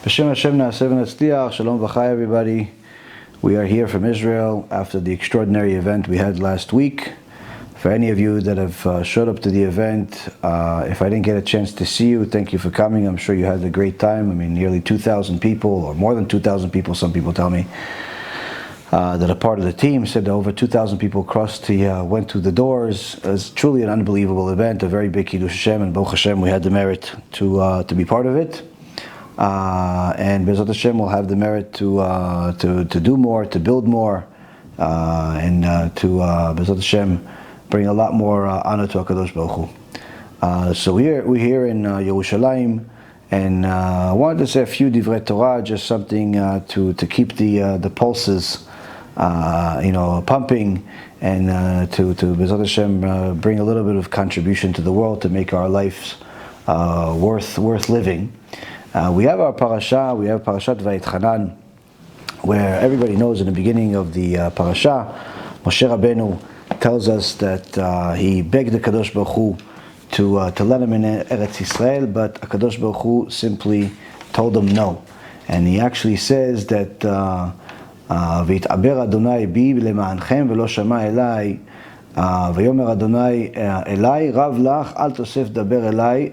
B'Shem HaShem na'aseh v'natzliach. Shalom v'chai, everybody. We are here from Israel after the extraordinary event we had last week. For any of you that have showed up to the event, if I didn't get a chance to see you, thank you for coming. I'm sure you had a great time. I mean, nearly 2,000 people, or more than 2,000 people, some people tell me, that are part of the team. Said over 2,000 people went through the doors. It was truly an unbelievable event, a very big Kiddush Hashem, and Baruch Hashem, we had the merit to be part of it. And Bezrat Hashem will have the merit to do more, to build more, and to Bezrat Hashem bring a lot more honor to HaKadosh Baruch Hu. So we're here in Yerushalayim, and I wanted to say a few divrei Torah, just something to keep the pulses pumping, and to Bezrat Hashem bring a little bit of contribution to the world, to make our lives worth living. We have our parasha, we have Parashat Vayetchanan, where everybody knows in the beginning of the parasha, Moshe Rabbeinu tells us that he begged the Kadosh Baruch Hu to let him in Eretz Yisrael, but Kadosh Baruch Hu simply told him no. And he actually says that V'yit'aber Adonai bi lema'anchem v'lo shama elai v'yomer Adonai elai rav lach al tosef daber elai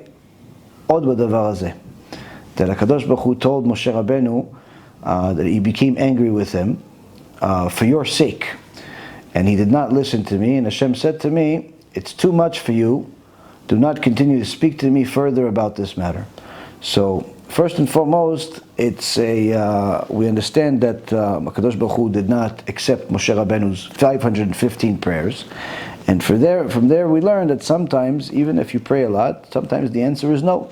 od b'davar hazeh. That HaKadosh Baruch Hu told Moshe Rabbeinu that he became angry with him for your sake. And he did not listen to me. And Hashem said to me, it's too much for you. Do not continue to speak to me further about this matter. So, first and foremost, we understand that HaKadosh Baruch Hu did not accept Moshe Rabbeinu's 515 prayers. And from there we learn that sometimes, even if you pray a lot, sometimes the answer is no.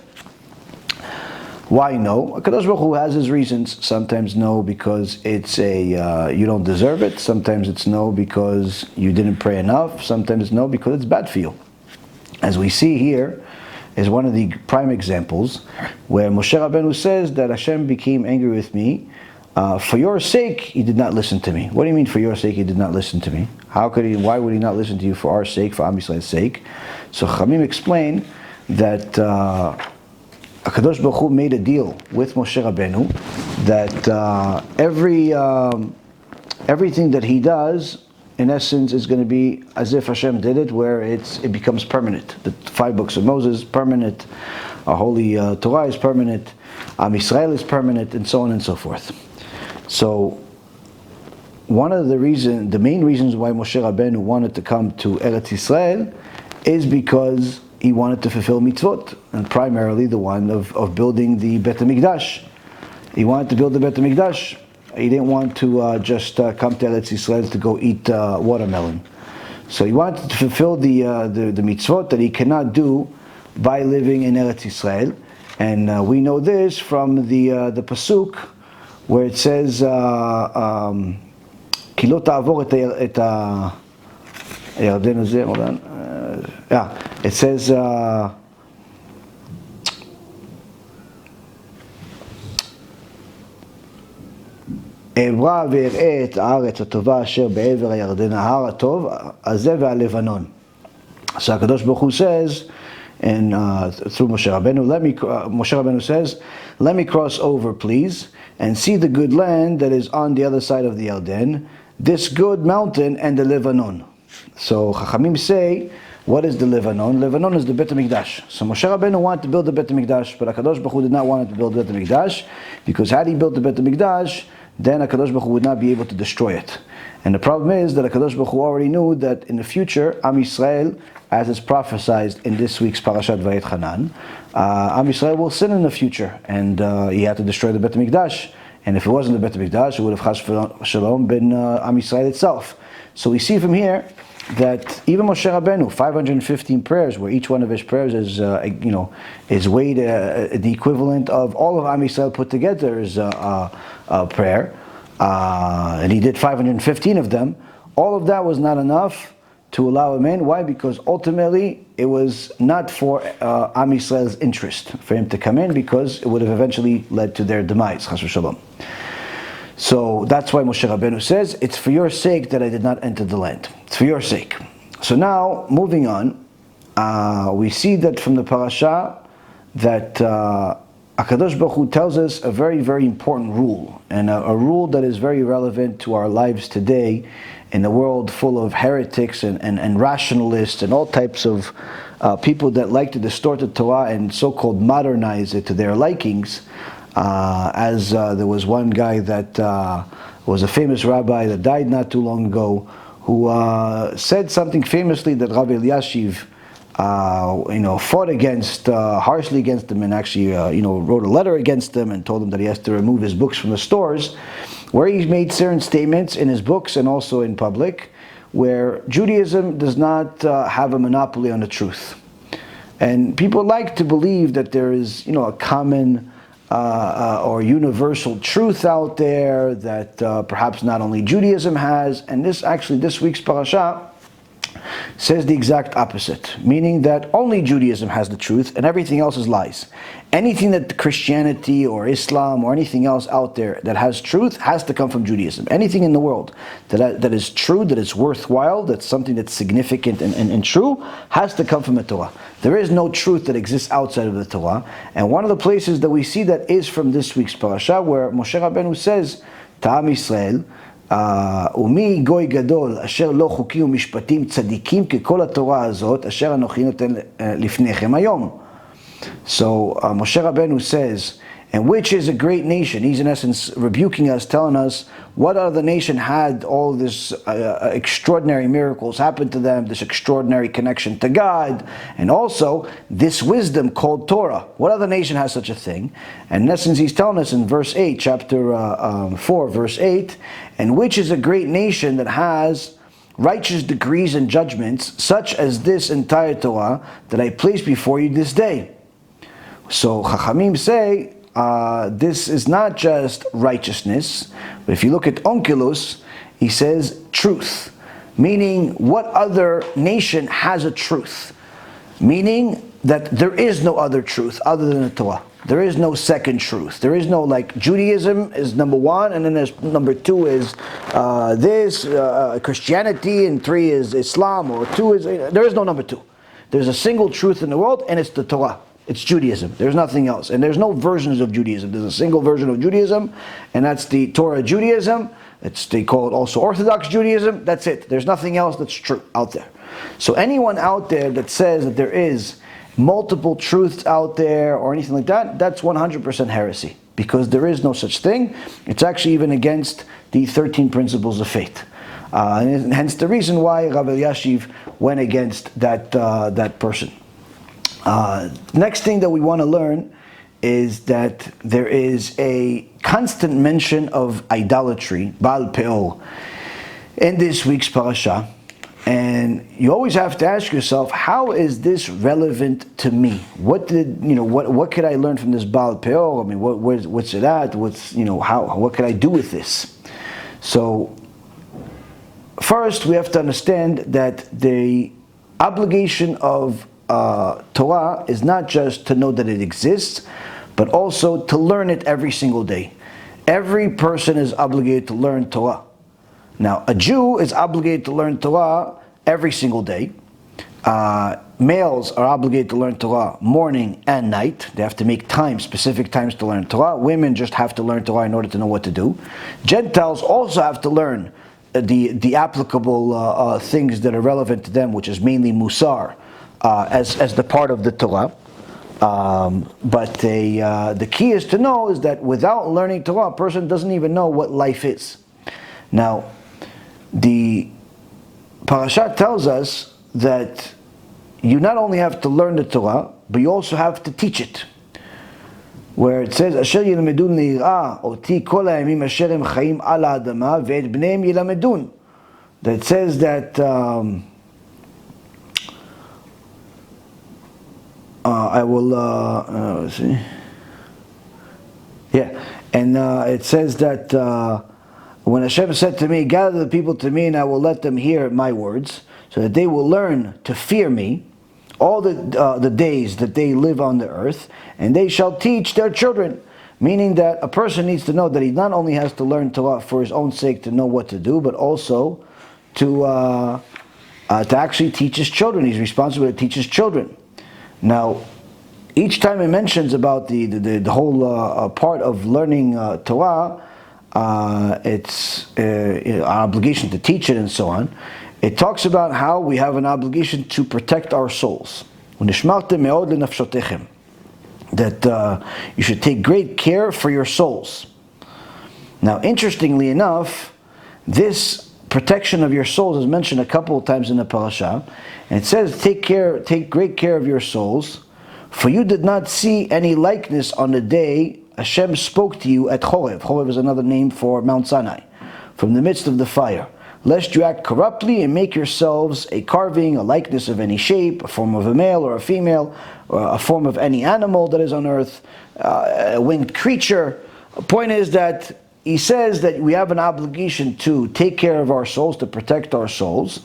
Why no? HaKadosh Baruch Hu has his reasons. Sometimes no because it's you don't deserve it. Sometimes it's no because you didn't pray enough. Sometimes it's no because it's bad for you. As we see here is one of the prime examples where Moshe Rabbeinu says that Hashem became angry with me. For your sake, he did not listen to me. What do you mean for your sake he did not listen to me? Why would he not listen to you for our sake, for Am Yisrael's sake? So Chamim explain that HaKadosh Baruch Hu made a deal with Moshe Rabbeinu that everything that he does, in essence, is going to be as if Hashem did it, where it becomes permanent. The 5 books of Moses, permanent. Our holy Torah is permanent. Am Yisrael is permanent, and so on and so forth. So, the main reasons why Moshe Rabbeinu wanted to come to Eretz Yisrael is because he wanted to fulfill mitzvot, and primarily the one of building the Bet HaMikdash. He wanted to build the Bet HaMikdash. He didn't want to just come to Eretz Yisrael to go eat watermelon. So he wanted to fulfill the mitzvot that he cannot do by living in Eretz Yisrael. And we know this from the pasuk where it says, Ki lo ta'avor et הירדן הזה, hold on. It says, אעברה ואראה את הארץ הטובה אשר בעבר הירדן, ההר הטוב הזה והלבנון. So HaKadosh Baruch Hu says, and through Moshe Rabbeinu, Moshe Rabbeinu says, let me cross over, please, and see the good land that is on the other side of the Yarden, this good mountain and the Lebanon. So Chachamim say, what is the Lebanon? Lebanon is the Bet HaMikdash. So Moshe Rabbeinu wanted to build the Bet HaMikdash, but HaKadosh Baruch Hu did not want to build the Bet HaMikdash, because had he built the Bet HaMikdash, then HaKadosh Baruch Hu would not be able to destroy it. And the problem is that HaKadosh Baruch Hu already knew that in the future, Am Yisrael, as is prophesied in this week's Parashat Vayetchanan, Am Yisrael will sin in the future, and he had to destroy the Bet HaMikdash. And if it wasn't the Bet HaMikdash, it would have Chas Shalom been Am Yisrael itself. So we see from here that even Moshe Rabbeinu, 515 prayers, where each one of his prayers is weighed the equivalent of all of Am Yisrael put together is a prayer, and he did 515 of them. All of that was not enough to allow him in. Why? Because ultimately it was not for Am Yisrael's interest for him to come in, because it would have eventually led to their demise. Chas v'shalom. So that's why Moshe Rabbeinu says, it's for your sake that I did not enter the land. It's for your sake. So now, moving on, we see that from the parasha that HaKadosh Baruch Hu tells us a very, very important rule, and a rule that is very relevant to our lives today in a world full of heretics and rationalists and all types of people that like to distort the Torah and so-called modernize it to their likings. There was one guy that was a famous rabbi that died not too long ago, who said something famously that Rabbi Elyashiv fought against, harshly against them, and actually, wrote a letter against them and told him that he has to remove his books from the stores, where he made certain statements in his books and also in public, where Judaism does not have a monopoly on the truth. And people like to believe that there is, a common or universal truth out there that perhaps not only Judaism has, and this week's parasha says the exact opposite, meaning that only Judaism has the truth and everything else is lies. Anything that Christianity or Islam or anything else out there that has truth has to come from Judaism. Anything in the world that is true, that is worthwhile, that's something that's significant and true, has to come from the Torah. There is no truth that exists outside of the Torah. And one of the places that we see that is from this week's parasha, where Moshe Rabbeinu says, Ta'am Yisrael, ומי גוי גדול אשר לא חוקים ומשפטים צדיקים ככל התורה הזאת אשר אנוכי נותן לפניכם היום. So Moshe Rabbeinu says, and which is a great nation? He's in essence rebuking us, telling us what other nation had all this extraordinary miracles happen to them, this extraordinary connection to God, and also this wisdom called Torah. What other nation has such a thing? And in essence, he's telling us in verse 8, chapter 4, verse 8, and which is a great nation that has righteous decrees and judgments, such as this entire Torah that I place before you this day. So Chachamim say, this is not just righteousness, but if you look at Onkelos, he says truth, meaning what other nation has a truth? Meaning that there is no other truth other than the Torah. There is no second truth. There is no, like, Judaism is number one, and then there's number two is Christianity, and three is Islam, or two is, there is no number two. There's a single truth in the world, and it's the Torah. It's Judaism. There's nothing else. And there's no versions of Judaism. There's a single version of Judaism, and that's the Torah Judaism. They call it also Orthodox Judaism. That's it. There's nothing else that's true out there. So anyone out there that says that there is multiple truths out there or anything like that, that's 100% heresy, because there is no such thing. It's actually even against the 13 principles of faith. And hence the reason why Rabbi Elyashiv went against that person. Next thing that we want to learn is that there is a constant mention of idolatry, Baal Peor, in this week's parasha. And you always have to ask yourself, how is this relevant to me? What could I learn from this Baal Peor? I mean, what's it at? What could I do with this? So, first we have to understand that the obligation of Torah is not just to know that it exists, but also to learn it every single day. Every person is obligated to learn Torah. Now, a Jew is obligated to learn Torah every single day. Males are obligated to learn Torah morning and night. They have to make specific times to learn Torah. Women just have to learn Torah in order to know what to do. Gentiles also have to learn the applicable things that are relevant to them, which is mainly Musar, as the part of the Torah. But the key is to know is that without learning Torah, a person doesn't even know what life is. Now, the parasha tells us that you not only have to learn the Torah, but you also have to teach it. Where it says, "Asher yilmedun leirah oti kol hayamim asher hem chayim al ha'adama ve'et bneihem yilamedun." That says that I will let's see. Yeah, and it says that when Hashem said to me, "Gather the people to me, and I will let them hear my words, so that they will learn to fear me all the days that they live on the earth, and they shall teach their children." Meaning that a person needs to know that he not only has to learn Torah for his own sake to know what to do, but also to actually teach his children. He's responsible to teach his children. Now, each time it mentions about the whole part of learning Torah, it's our obligation to teach it and so on. It talks about how we have an obligation to protect our souls. That you should take great care for your souls. Now, interestingly enough, this protection of your souls is mentioned a couple of times in the parasha, and it says, take great care of your souls, for you did not see any likeness on the day HaShem spoke to you at Chorev. Chorev is another name for Mount Sinai, from the midst of the fire. Lest you act corruptly and make yourselves a carving, a likeness of any shape, a form of a male or a female, or a form of any animal that is on earth, a winged creature. The point is that he says that we have an obligation to take care of our souls, to protect our souls,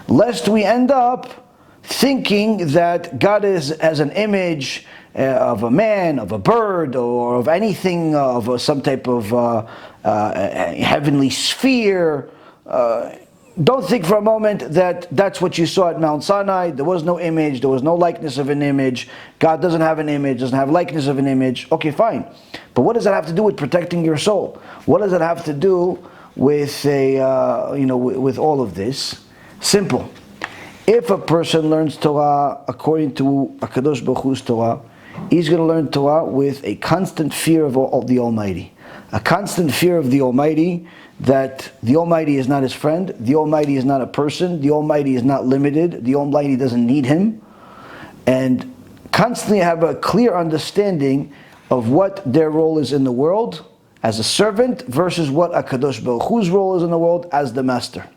lest we end up thinking that God is as an image of a man, of a bird, or of anything, of some type of heavenly sphere. Don't think for a moment that that's what you saw at Mount Sinai. There was no image, there was no likeness of an image. God doesn't have an image, doesn't have likeness of an image. Okay, fine. But what does that have to do with protecting your soul? What does it have to do with with all of this? Simple. If a person learns Torah according to HaKadosh Baruch Hu's Torah, he's going to learn Torah with a constant fear of the Almighty. A constant fear of the Almighty, that the Almighty is not his friend, the Almighty is not a person, the Almighty is not limited, the Almighty doesn't need him, and constantly have a clear understanding of what their role is in the world as a servant versus what HaKadosh Baruch Hu's role is in the world as the master.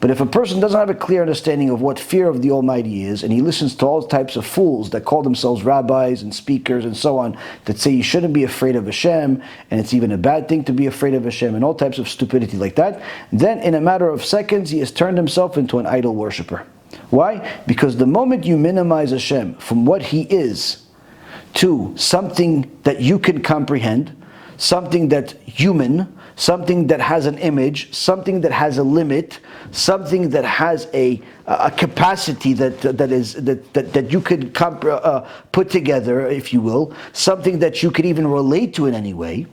But if a person doesn't have a clear understanding of what fear of the Almighty is, and he listens to all types of fools that call themselves rabbis and speakers and so on, that say you shouldn't be afraid of HaShem, and it's even a bad thing to be afraid of HaShem, and all types of stupidity like that, then in a matter of seconds he has turned himself into an idol worshiper. Why? Because the moment you minimize HaShem from what he is to something that you can comprehend, something that's human, something that has an image, something that has a limit, something that has a capacity that you could put together, if you will, something that you could even relate to in any way,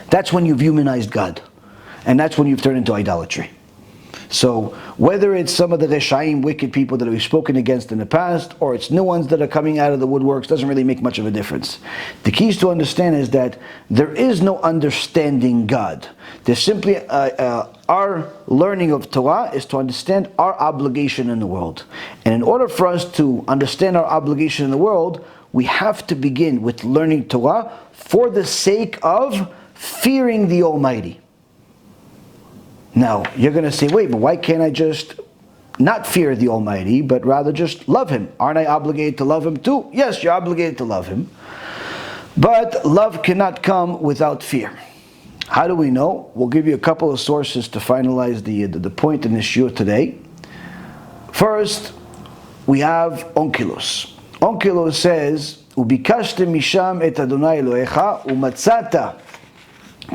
that's when you've humanized God. And that's when you've turned into idolatry. So whether it's some of the reshaim, wicked people that we've spoken against in the past, or it's new ones that are coming out of the woodworks, doesn't really make much of a difference. The keys to understand is that there is no understanding God. There's simply our learning of Torah is to understand our obligation in the world. And in order for us to understand our obligation in the world, we have to begin with learning Torah for the sake of fearing the Almighty. Now, you're going to say, wait, but why can't I just not fear the Almighty, but rather just love Him? Aren't I obligated to love Him too? Yes, you're obligated to love Him. But love cannot come without fear. How do we know? We'll give you a couple of sources to finalize the point in this shiur today. First, we have Onkelos. Onkelos says, "Ubikashtem misham et Adonai Elohecha umatzata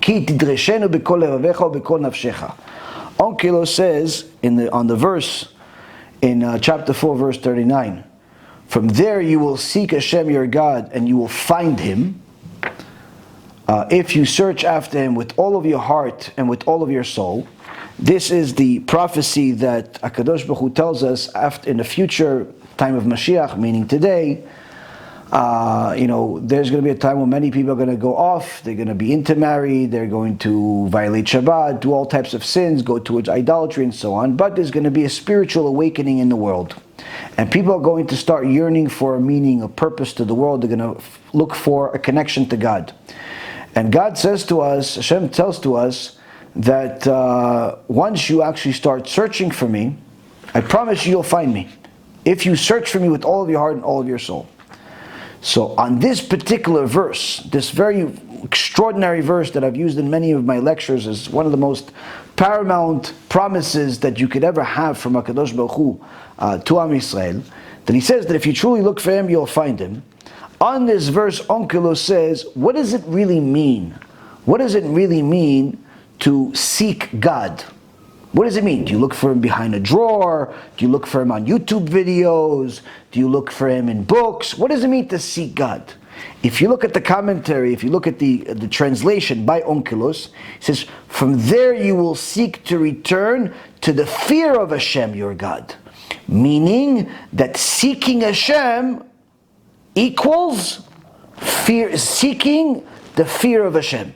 ki tidreshenu bekol levavecha ubekol nafshecha." Onkelos says on the verse in chapter 4, verse 39, "From there you will seek HaShem your God, and you will find Him. If you search after Him with all of your heart and with all of your soul." This is the prophecy that HaKadosh Baruch Hu tells us in the future time of Mashiach, meaning today. There's going to be a time when many people are going to go off, they're going to be intermarried, they're going to violate Chabad, do all types of sins, go towards idolatry and so on, but there's going to be a spiritual awakening in the world. And people are going to start yearning for a meaning, a purpose to the world. They're going to look for a connection to God. And God says to us, Hashem tells to us, that once you actually start searching for me, I promise you'll find me. If you search for me with all of your heart and all of your soul. So on this particular verse, this very extraordinary verse that I've used in many of my lectures as one of the most paramount promises that you could ever have from HaKadosh Baruch Hu to Am Yisrael, that he says that if you truly look for Him, you'll find Him. On this verse, Onkelos says, what does it really mean? What does it really mean to seek God? What does it mean? Do you look for him behind a drawer? Do you look for him on YouTube videos? Do you look for him in books? What does it mean to seek God? If you look at the commentary, if you look at the translation by Onkelos, it says, from there you will seek to return to the fear of Hashem, your God. Meaning that seeking Hashem equals fear, seeking the fear of Hashem.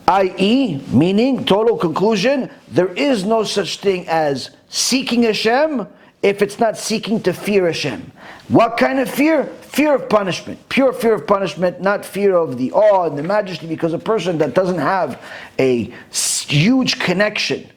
I.e., meaning, total conclusion, there is no such thing as seeking Hashem if it's not seeking to fear Hashem. What kind of fear? Fear of punishment. Pure fear of punishment, not fear of the awe and the majesty, because a person that doesn't have a huge connection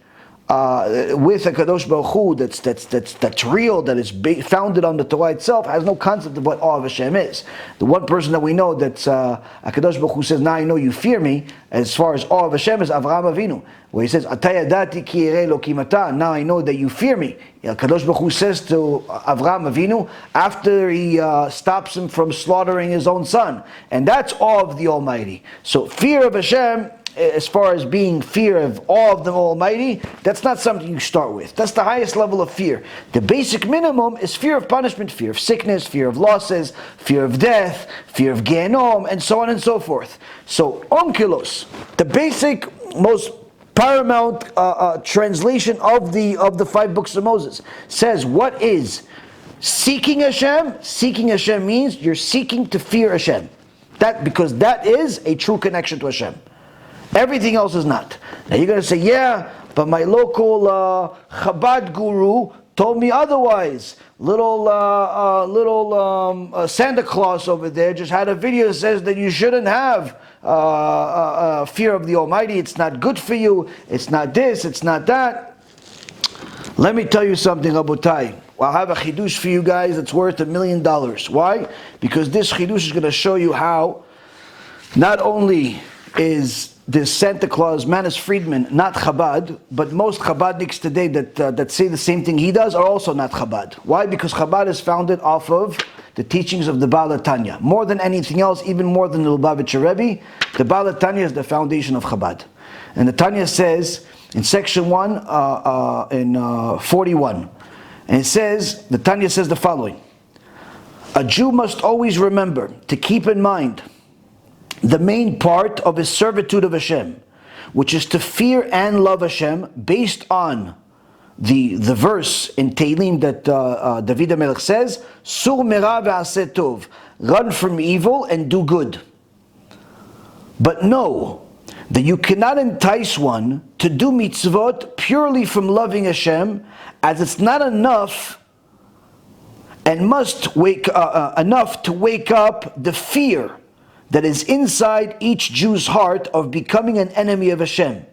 with a Kadosh Baruch Hu that's real, that is founded on the Torah itself, has no concept of what awe of Hashem is. The one person that we know that's a Kadosh Baruch Hu says, now I know you fear me, as far as awe of Hashem, is Avraham Avinu, where he says, Ata yadati ki yireh Elokim ata, now I know that you fear me. Kadosh Baruch Hu says to Avraham Avinu after he stops him from slaughtering his own son, and that's awe of the Almighty. So fear of Hashem, as far as being fear of awe of the Almighty, that's not something you start with. That's the highest level of fear. The basic minimum is fear of punishment, fear of sickness, fear of losses, fear of death, fear of Gehenom, and so on and so forth. So, Onkelos, the basic, most paramount translation of the 5 books of Moses, says, what is seeking Hashem? Seeking Hashem means you're seeking to fear Hashem. Because that is a true connection to Hashem. Everything else is not. Now you're going to say, yeah, but my local Chabad guru told me otherwise. Little Santa Claus over there just had a video that says that you shouldn't have fear of the Almighty. It's not good for you. It's not this. It's not that. Let me tell you something, Rabotai. I'll have a chidush for you guys that's worth $1 million. Why? Because this chidush is going to show you how not only is this Santa Claus, man is Friedman, not Chabad, but most Chabadniks today that say the same thing he does are also not Chabad. Why? Because Chabad is founded off of the teachings of the Baal Tanya. More than anything else, even more than the Lubavitcher Rebbe, the Baal Tanya is the foundation of Chabad. And the Tanya says, in section 1, in 41, and it says, the Tanya says the following: a Jew must always remember to keep in mind the main part of his servitude of Hashem, which is to fear and love Hashem, based on the verse in Tehillim that David HaMelech says, Sur mera ve'aseh tov, run from evil and do good. But know that you cannot entice one to do mitzvot purely from loving Hashem, as it's not enough and must wake enough to wake up the fear that is inside each Jew's heart of becoming an enemy of Hashem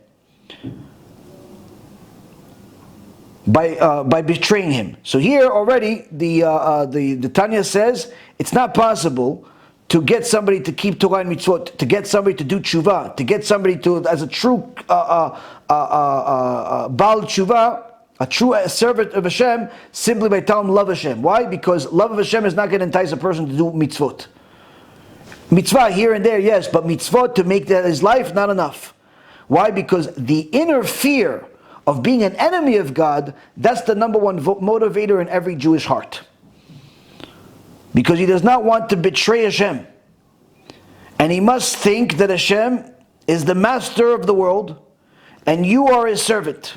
by betraying Him. So here already the Tanya says it's not possible to get somebody to keep Torah and mitzvot, to get somebody to do tshuva, to get somebody to, as a true Baal tshuva, a true servant of Hashem, simply by telling him love Hashem. Why? Because love of Hashem is not going to entice a person to do mitzvot. Mitzvah here and there, yes, but mitzvot to make that his life, not enough. Why? Because the inner fear of being an enemy of God, that's the number one motivator in every Jewish heart. Because he does not want to betray Hashem. And he must think that Hashem is the master of the world, and you are his servant.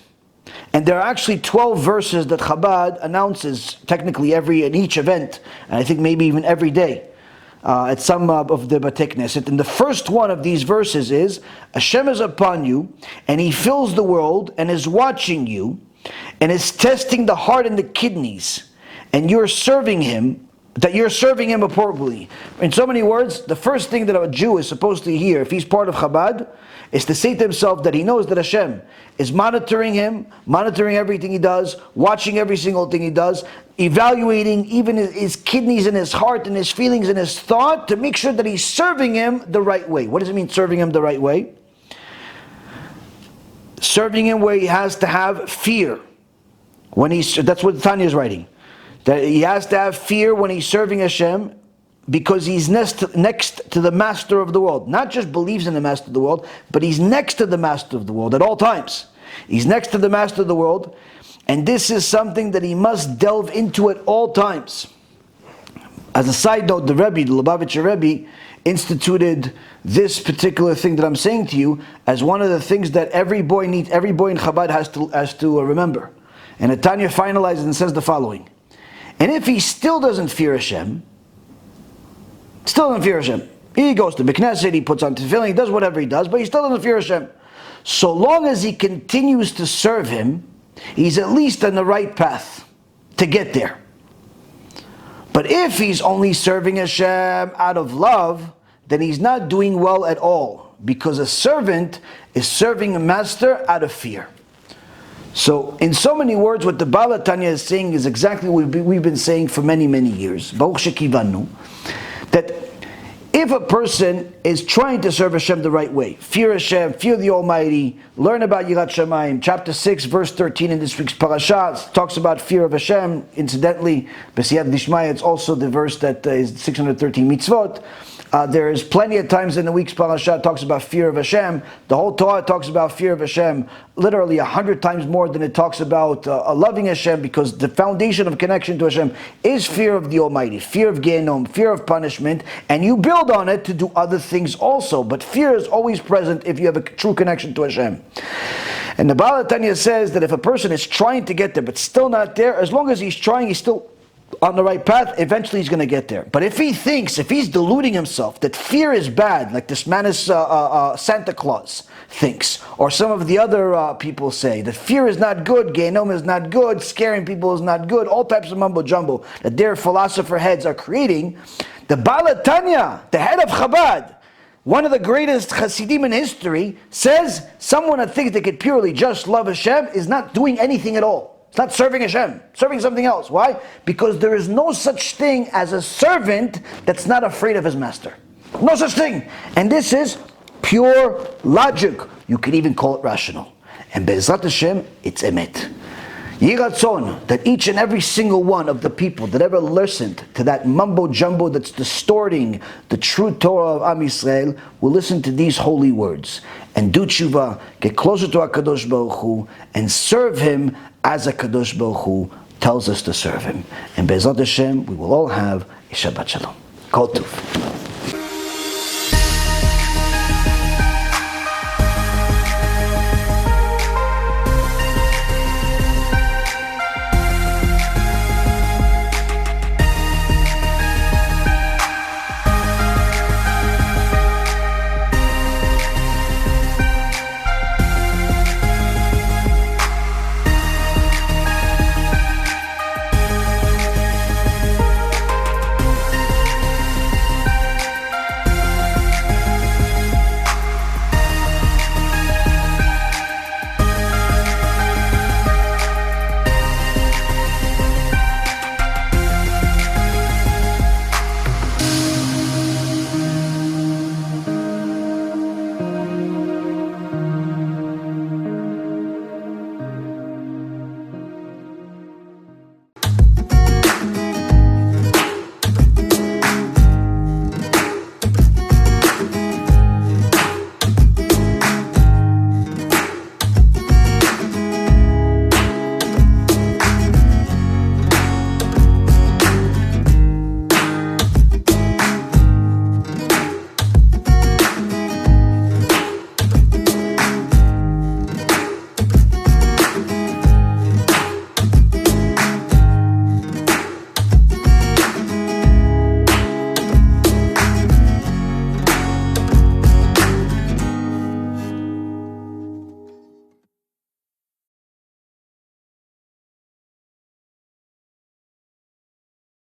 And there are actually 12 verses that Chabad announces, technically in each event, and I think maybe even every day, at some of the Batei Knesset. And the first one of these verses is, Hashem is upon you, and He fills the world, and is watching you, and is testing the heart and the kidneys, and you're serving Him, that you're serving Him appropriately. In so many words, the first thing that a Jew is supposed to hear, if he's part of Chabad, is to say to himself that he knows that Hashem is monitoring him, monitoring everything he does, watching every single thing he does, evaluating even his kidneys and his heart and his feelings and his thought to make sure that he's serving Him the right way. What does it mean, serving Him the right way? Serving Him where he has to have fear. That's what Tanya is writing. That he has to have fear when he's serving Hashem, because he's next to the master of the world. Not just believes in the master of the world, but he's next to the master of the world at all times. He's next to the master of the world, and this is something that he must delve into at all times. As a side note, the Lubavitcher Rebbe, instituted this particular thing that I'm saying to you as one of the things that every boy in Chabad has to remember. And the Tanya finalizes and says the following: and if he still doesn't fear Hashem, he goes to B'Knesset, he puts on tefillin, he does whatever he does, but he still doesn't fear Hashem. So long as he continues to serve him, he's at least on the right path to get there. But if he's only serving Hashem out of love, then he's not doing well at all, because a servant is serving a master out of fear. So, in so many words, what the Baal Tanya is saying is exactly what we've been saying for many, many years. Baruch Shekivanu, that if a person is trying to serve Hashem the right way, fear Hashem, fear the Almighty, learn about Yirat Shamayim, chapter 6, verse 13 in this week's parasha talks about fear of Hashem. Incidentally, B'siyat Dishmaya, it's also the verse that is 613 mitzvot. There is plenty of times in the week's parasha talks about fear of Hashem. The whole Torah talks about fear of Hashem literally 100 times more than it talks about loving Hashem, because the foundation of connection to Hashem is fear of the Almighty, fear of Gehenom, fear of punishment, and you build on it to do other things also. But fear is always present if you have a true connection to Hashem. And the Baal Tanya says that if a person is trying to get there but still not there, as long as he's trying, he's still on the right path, eventually he's going to get there. But if he's deluding himself that fear is bad, like this man is Santa Claus thinks, or some of the other people say, that fear is not good, Gehenom is not good, scaring people is not good, all types of mumbo jumbo that their philosopher heads are creating, the Baal Tanya, the head of Chabad, one of the greatest Hasidim in history, says someone that thinks they could purely just love Hashem is not doing anything at all. It's not serving Hashem, serving something else. Why? Because there is no such thing as a servant that's not afraid of his master. No such thing. And this is pure logic. You could even call it rational. And Be'ezrat Hashem, it's emet. Yiratzon, that each and every single one of the people that ever listened to that mumbo jumbo that's distorting the true Torah of Am Yisrael will listen to these holy words and do tshuva, get closer to HaKadosh Baruch Hu, and serve Him as HaKadosh Baruch Hu tells us to serve Him. And Be'ezrat Hashem, we will all have a Shabbat Shalom. Kol Tov.